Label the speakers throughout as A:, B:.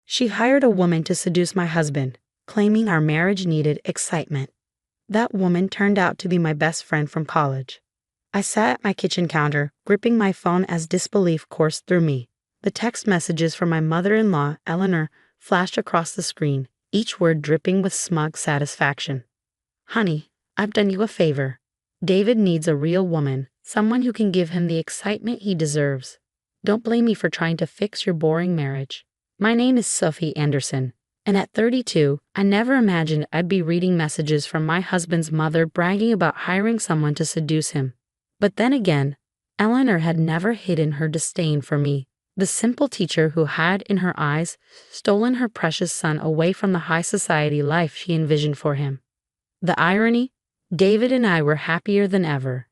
A: She hired a woman to seduce my husband, claiming our marriage needed excitement. That woman turned out to be my best friend from college. I sat at my kitchen counter, gripping my phone as disbelief coursed through me. The text messages from my mother-in-law, Eleanor, flashed across the screen, each word dripping with smug satisfaction. Honey, I've done you a favor. David needs a real woman, someone who can give him the excitement he deserves. Don't blame me for trying to fix your boring marriage. My name is Sophie Anderson, and at 32, I never imagined I'd be reading messages from my husband's mother bragging about hiring someone to seduce him. But then again, Eleanor had never hidden her disdain for me, the simple teacher who had, in her eyes, stolen her precious son away from the high society life she envisioned for him. The irony? David and I were happier than ever.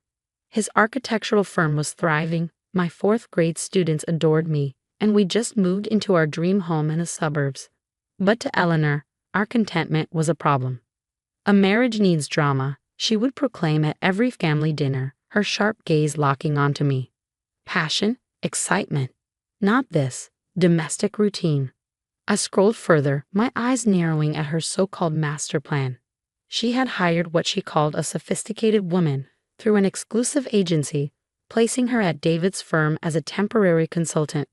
A: His architectural firm was thriving, my fourth-grade students adored me, and we just moved into our dream home in the suburbs. But to Eleanor, our contentment was a problem. A marriage needs drama, she would proclaim at every family dinner, her sharp gaze locking onto me. Passion, excitement. Not this, domestic routine. I scrolled further, my eyes narrowing at her so-called master plan. She had hired what she called a sophisticated woman through an exclusive agency, placing her at David's firm as a temporary consultant.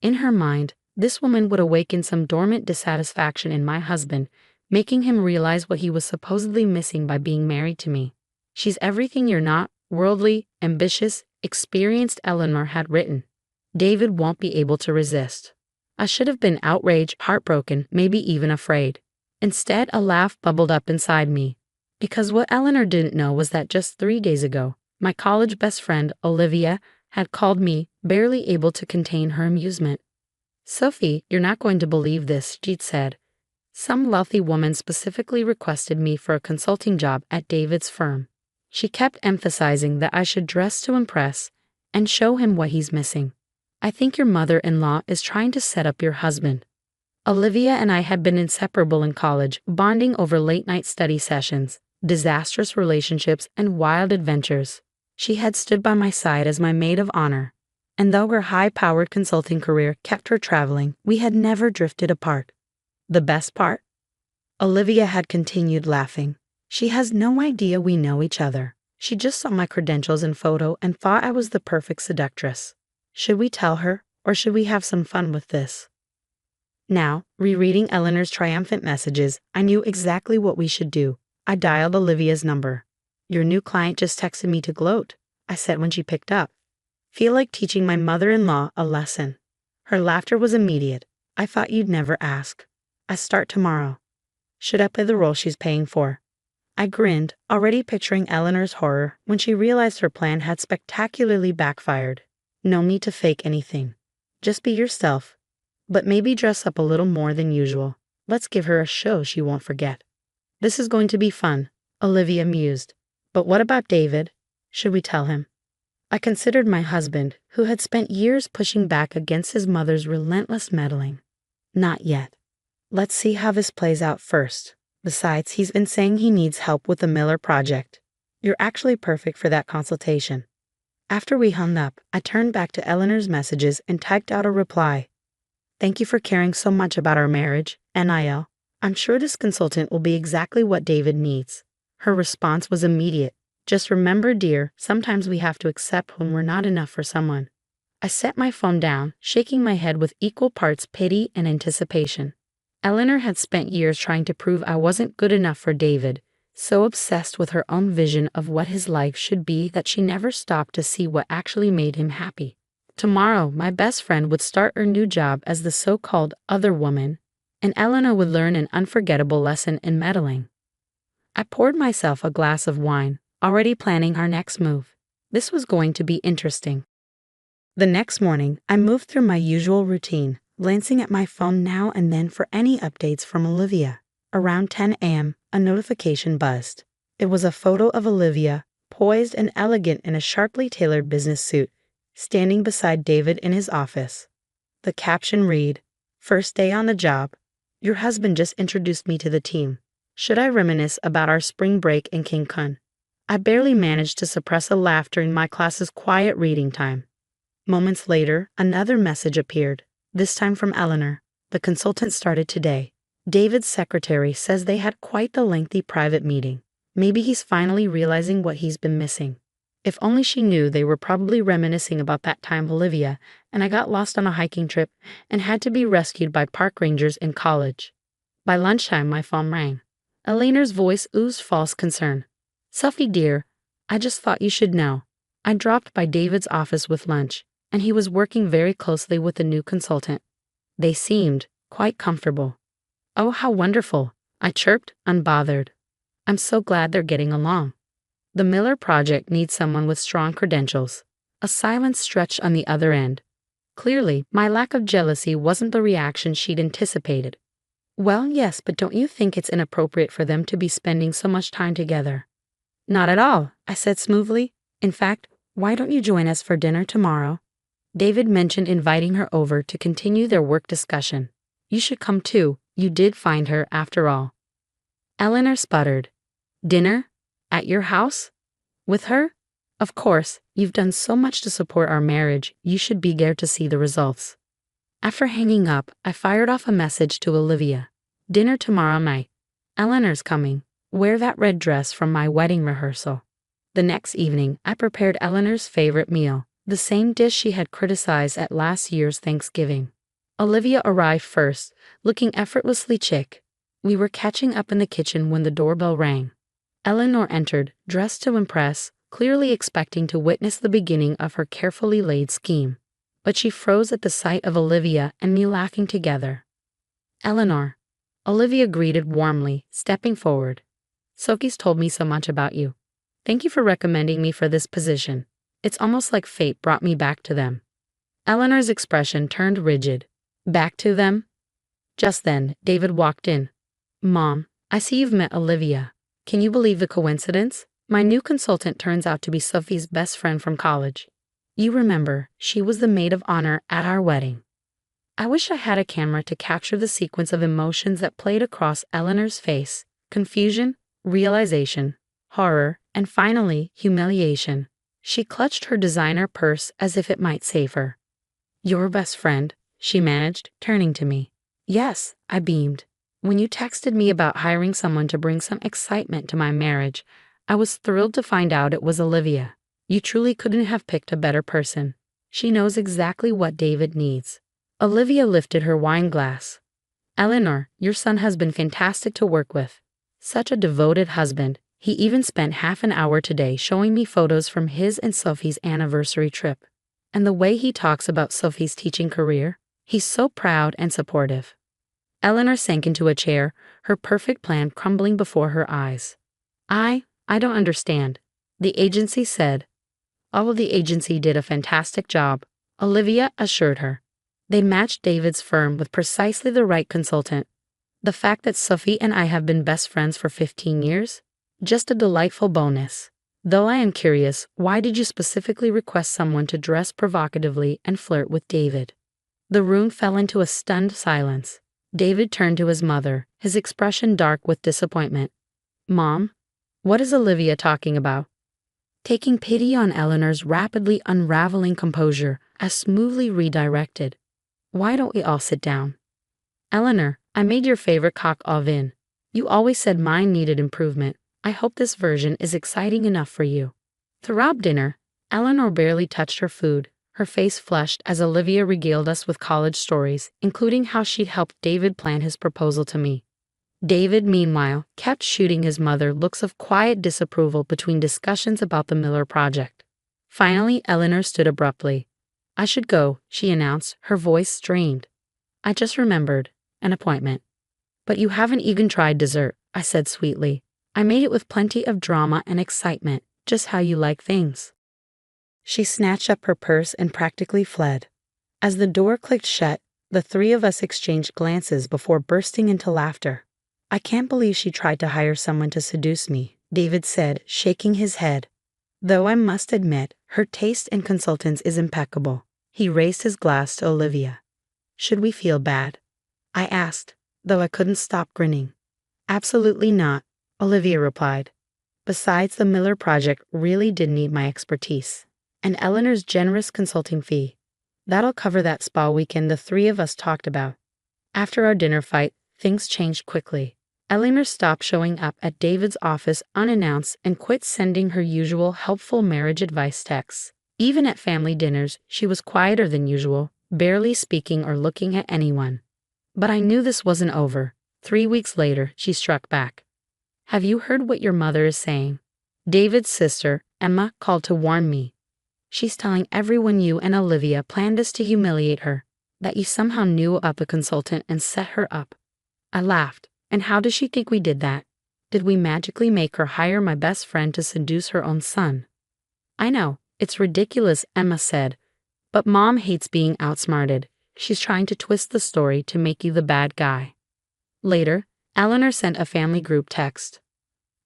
A: In her mind, this woman would awaken some dormant dissatisfaction in my husband, making him realize what he was supposedly missing by being married to me. She's everything you're not, worldly, ambitious, experienced, Eleanor had written. David won't be able to resist. I should have been outraged, heartbroken, maybe even afraid. Instead, a laugh bubbled up inside me. Because what Eleanor didn't know was that just 3 days ago, my college best friend, Olivia, had called me, barely able to contain her amusement. Sophie, you're not going to believe this, she'd said. Some wealthy woman specifically requested me for a consulting job at David's firm. She kept emphasizing that I should dress to impress and show him what he's missing. I think your mother-in-law is trying to set up your husband. Olivia and I had been inseparable in college, bonding over late-night study sessions, disastrous relationships, and wild adventures. She had stood by my side as my maid of honor, and though her high-powered consulting career kept her traveling, we had never drifted apart. The best part? Olivia had continued laughing. She has no idea we know each other. She just saw my credentials and photo and thought I was the perfect seductress. Should we tell her, or should we have some fun with this? Now, rereading Eleanor's triumphant messages, I knew exactly what we should do. I dialed Olivia's number. Your new client just texted me to gloat, I said when she picked up. Feel like teaching my mother-in-law a lesson. Her laughter was immediate. I thought you'd never ask. I start tomorrow. Should I play the role she's paying for? I grinned, already picturing Eleanor's horror when she realized her plan had spectacularly backfired. No need to fake anything. Just be yourself. But maybe dress up a little more than usual. Let's give her a show she won't forget. This is going to be fun, Olivia mused. But what about David? Should we tell him? I considered my husband, who had spent years pushing back against his mother's relentless meddling. Not yet. Let's see how this plays out first. Besides, he's been saying he needs help with the Miller project. You're actually perfect for that consultation. After we hung up, I turned back to Eleanor's messages and typed out a reply. Thank you for caring so much about our marriage, NIL. I'm sure this consultant will be exactly what David needs. Her response was immediate. Just remember, dear, sometimes we have to accept when we're not enough for someone. I set my phone down, shaking my head with equal parts pity and anticipation. Eleanor had spent years trying to prove I wasn't good enough for David, so obsessed with her own vision of what his life should be that she never stopped to see what actually made him happy. Tomorrow, my best friend would start her new job as the so-called other woman, and Eleanor would learn an unforgettable lesson in meddling. I poured myself a glass of wine, already planning our next move. This was going to be interesting. The next morning, I moved through my usual routine, glancing at my phone now and then for any updates from Olivia. Around 10 a.m., a notification buzzed. It was a photo of Olivia, poised and elegant in a sharply tailored business suit, standing beside David in his office. The caption read, "First day on the job. Your husband just introduced me to the team. Should I reminisce about our spring break in Cancun?" I barely managed to suppress a laugh during my class's quiet reading time. Moments later, another message appeared, this time from Eleanor. The consultant started today. David's secretary says they had quite the lengthy private meeting. Maybe he's finally realizing what he's been missing. If only she knew they were probably reminiscing about that time Olivia and I got lost on a hiking trip and had to be rescued by park rangers in college. By lunchtime, my phone rang. Eleanor's voice oozed false concern. Sophie dear, I just thought you should know. I dropped by David's office with lunch, and he was working very closely with the new consultant. They seemed quite comfortable. Oh, how wonderful, I chirped, unbothered. I'm so glad they're getting along. The Miller project needs someone with strong credentials. A silence stretched on the other end. Clearly, my lack of jealousy wasn't the reaction she'd anticipated. Well, yes, but don't you think it's inappropriate for them to be spending so much time together? Not at all, I said smoothly. In fact, why don't you join us for dinner tomorrow? David mentioned inviting her over to continue their work discussion. You should come too. You did find her, after all. Eleanor sputtered. Dinner? At your house? With her? Of course, you've done so much to support our marriage, you should be there to see the results. After hanging up, I fired off a message to Olivia. Dinner tomorrow night. Eleanor's coming. Wear that red dress from my wedding rehearsal. The next evening, I prepared Eleanor's favorite meal, the same dish she had criticized at last year's Thanksgiving. Olivia arrived first, looking effortlessly chic. We were catching up in the kitchen when the doorbell rang. Eleanor entered, dressed to impress, clearly expecting to witness the beginning of her carefully laid scheme. But she froze at the sight of Olivia and me laughing together. Eleanor. Olivia greeted warmly, stepping forward. Sophie's told me so much about you. Thank you for recommending me for this position. It's almost like fate brought me back to them. Eleanor's expression turned rigid. Back to them? Just then, David walked in. Mom, I see you've met Olivia. Can you believe the coincidence? My new consultant turns out to be Sophie's best friend from college. You remember, she was the maid of honor at our wedding. I wish I had a camera to capture the sequence of emotions that played across Eleanor's face. Confusion, realization, horror, and finally, humiliation. She clutched her designer purse as if it might save her. Your best friend, she managed, turning to me. Yes, I beamed. When you texted me about hiring someone to bring some excitement to my marriage, I was thrilled to find out it was Olivia. You truly couldn't have picked a better person. She knows exactly what David needs. Olivia lifted her wine glass. Eleanor, your son has been fantastic to work with. Such a devoted husband. He even spent half an hour today showing me photos from his and Sophie's anniversary trip. And the way he talks about Sophie's teaching career, he's so proud and supportive. Eleanor sank into a chair, her perfect plan crumbling before her eyes. I don't understand. The agency said. All of the agency did a fantastic job, Olivia assured her. They matched David's firm with precisely the right consultant. The fact that Sophie and I have been best friends for 15 years? Just a delightful bonus. Though I am curious, why did you specifically request someone to dress provocatively and flirt with David? The room fell into a stunned silence. David turned to his mother, his expression dark with disappointment. Mom? What is Olivia talking about? Taking pity on Eleanor's rapidly unraveling composure, I smoothly redirected. Why don't we all sit down? Eleanor, I made your favorite coq au vin. You always said mine needed improvement. I hope this version is exciting enough for you. Throughout dinner, Eleanor barely touched her food. Her face flushed as Olivia regaled us with college stories, including how she'd helped David plan his proposal to me. David, meanwhile, kept shooting his mother looks of quiet disapproval between discussions about the Miller project. Finally, Eleanor stood abruptly. I should go, she announced, her voice strained. I just remembered. An appointment. But you haven't even tried dessert, I said sweetly. I made it with plenty of drama and excitement, just how you like things. She snatched up her purse and practically fled. As the door clicked shut, the three of us exchanged glances before bursting into laughter. I can't believe she tried to hire someone to seduce me, David said, shaking his head. Though I must admit, her taste in consultants is impeccable. He raised his glass to Olivia. Should we feel bad? I asked, though I couldn't stop grinning. Absolutely not, Olivia replied. Besides, the Miller project really did need my expertise. And Eleanor's generous consulting fee. That'll cover that spa weekend the three of us talked about. After our dinner fight, things changed quickly. Eleanor stopped showing up at David's office unannounced and quit sending her usual helpful marriage advice texts. Even at family dinners, she was quieter than usual, barely speaking or looking at anyone. But I knew this wasn't over. 3 weeks later, she struck back. "Have you heard what your mother is saying?" David's sister, Emma, called to warn me. "She's telling everyone you and Olivia planned this to humiliate her, that you somehow knew up a consultant and set her up." I laughed. "And how does she think we did that? Did we magically make her hire my best friend to seduce her own son?" "I know, it's ridiculous," Emma said. "But Mom hates being outsmarted. She's trying to twist the story to make you the bad guy." Later, Eleanor sent a family group text.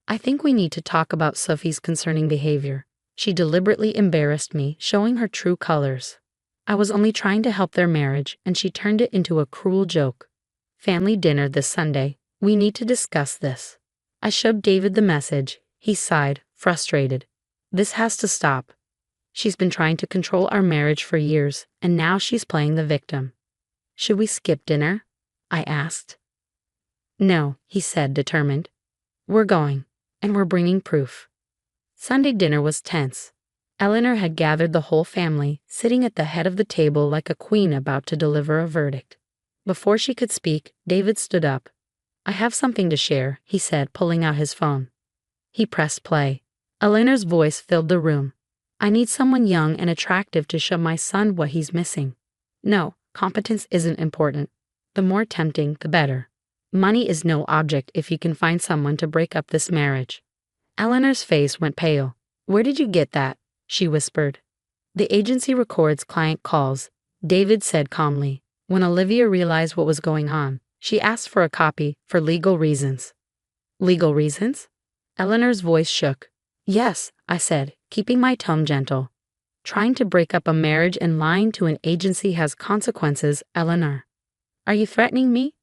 A: "I think we need to talk about Sophie's concerning behavior. She deliberately embarrassed me, showing her true colors. I was only trying to help their marriage, and she turned it into a cruel joke. Family dinner this Sunday. We need to discuss this." I showed David the message. He sighed, frustrated. "This has to stop. She's been trying to control our marriage for years, and now she's playing the victim." "Should we skip dinner?" I asked. "No," he said, determined. "We're going, and we're bringing proof." Sunday dinner was tense. Eleanor had gathered the whole family, sitting at the head of the table like a queen about to deliver a verdict. Before she could speak, David stood up. "I have something to share," he said, pulling out his phone. He pressed play. Eleanor's voice filled the room. "I need someone young and attractive to show my son what he's missing. No, competence isn't important. The more tempting, the better. Money is no object if you can find someone to break up this marriage." Eleanor's face went pale. "Where did you get that?" she whispered. "The agency records client calls," David said calmly. "When Olivia realized what was going on, she asked for a copy for legal reasons." "Legal reasons?" Eleanor's voice shook. "Yes," I said, keeping my tone gentle. "Trying to break up a marriage and lying to an agency has consequences, Eleanor." "Are you threatening me?"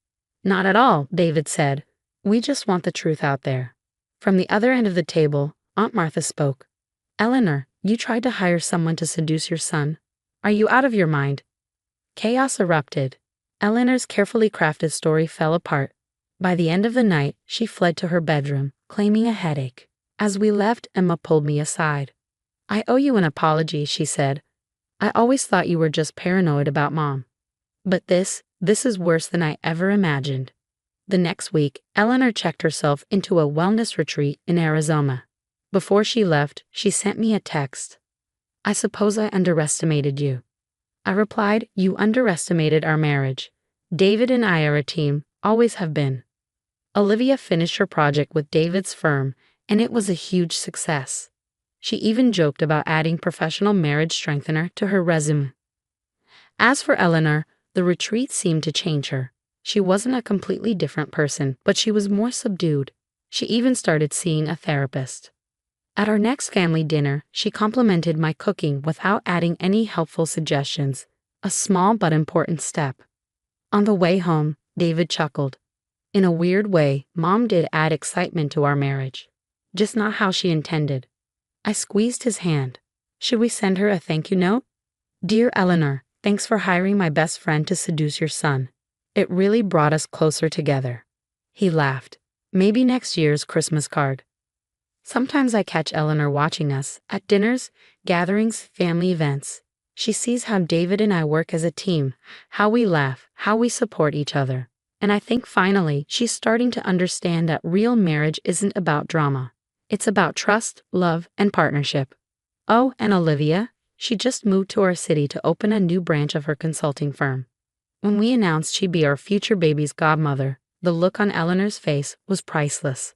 A: "Not at all," David said. "We just want the truth out there." From the other end of the table, Aunt Martha spoke. "Eleanor, you tried to hire someone to seduce your son. Are you out of your mind?" Chaos erupted. Eleanor's carefully crafted story fell apart. By the end of the night, she fled to her bedroom, claiming a headache. As we left, Emma pulled me aside. "I owe you an apology," she said. "I always thought you were just paranoid about Mom. But this is worse than I ever imagined." The next week, Eleanor checked herself into a wellness retreat in Arizona. Before she left, she sent me a text. "I suppose I underestimated you." I replied, "You underestimated our marriage. David and I are a team, always have been." Olivia finished her project with David's firm, and it was a huge success. She even joked about adding professional marriage strengthener to her resume. As for Eleanor, the retreat seemed to change her. She wasn't a completely different person, but she was more subdued. She even started seeing a therapist. At our next family dinner, she complimented my cooking without adding any helpful suggestions, a small but important step. On the way home, David chuckled. In a weird way, Mom did add excitement to our marriage, just not how she intended. I squeezed his hand. "Should we send her a thank you note?" "Dear Eleanor, thanks for hiring my best friend to seduce your son. It really brought us closer together." He laughed. "Maybe next year's Christmas card." Sometimes I catch Eleanor watching us at dinners, gatherings, family events. She sees how David and I work as a team, how we laugh, how we support each other. And I think finally she's starting to understand that real marriage isn't about drama. It's about trust, love, and partnership. Oh, and Olivia, she just moved to our city to open a new branch of her consulting firm. When we announced she'd be our future baby's godmother, the look on Eleanor's face was priceless.